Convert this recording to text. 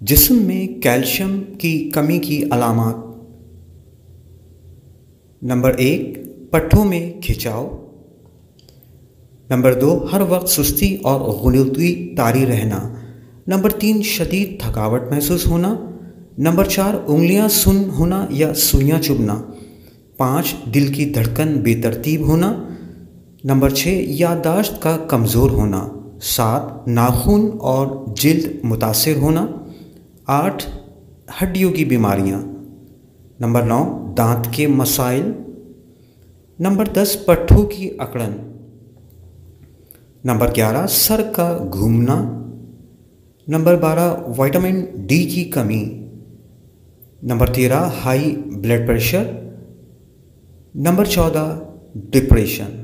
जिस्म में कैल्शियम की कमी की अलामात। नंबर 1, पट्ठों में खिंचाव। नंबर 2, हर वक्त सुस्ती और गुलूती तारी रहना। नंबर 3, शदीद थकावट महसूस होना। नंबर 4, उंगलियां सुन्न होना या सुइयां चुभना। 5, दिल की धड़कन बेतरतीब होना। नंबर 6, याददाश्त का कमज़ोर होना। 7, नाखून और जिल्द मुतासिर होना। 8, हड्डियों की बीमारियां। नंबर 9, दांत के मसाइल। नंबर 10, पट्ठों की अकड़न। नंबर 11, सर का घूमना। नंबर 12, विटामिन डी की कमी। Number 13, high blood pressure. Number 14, depression.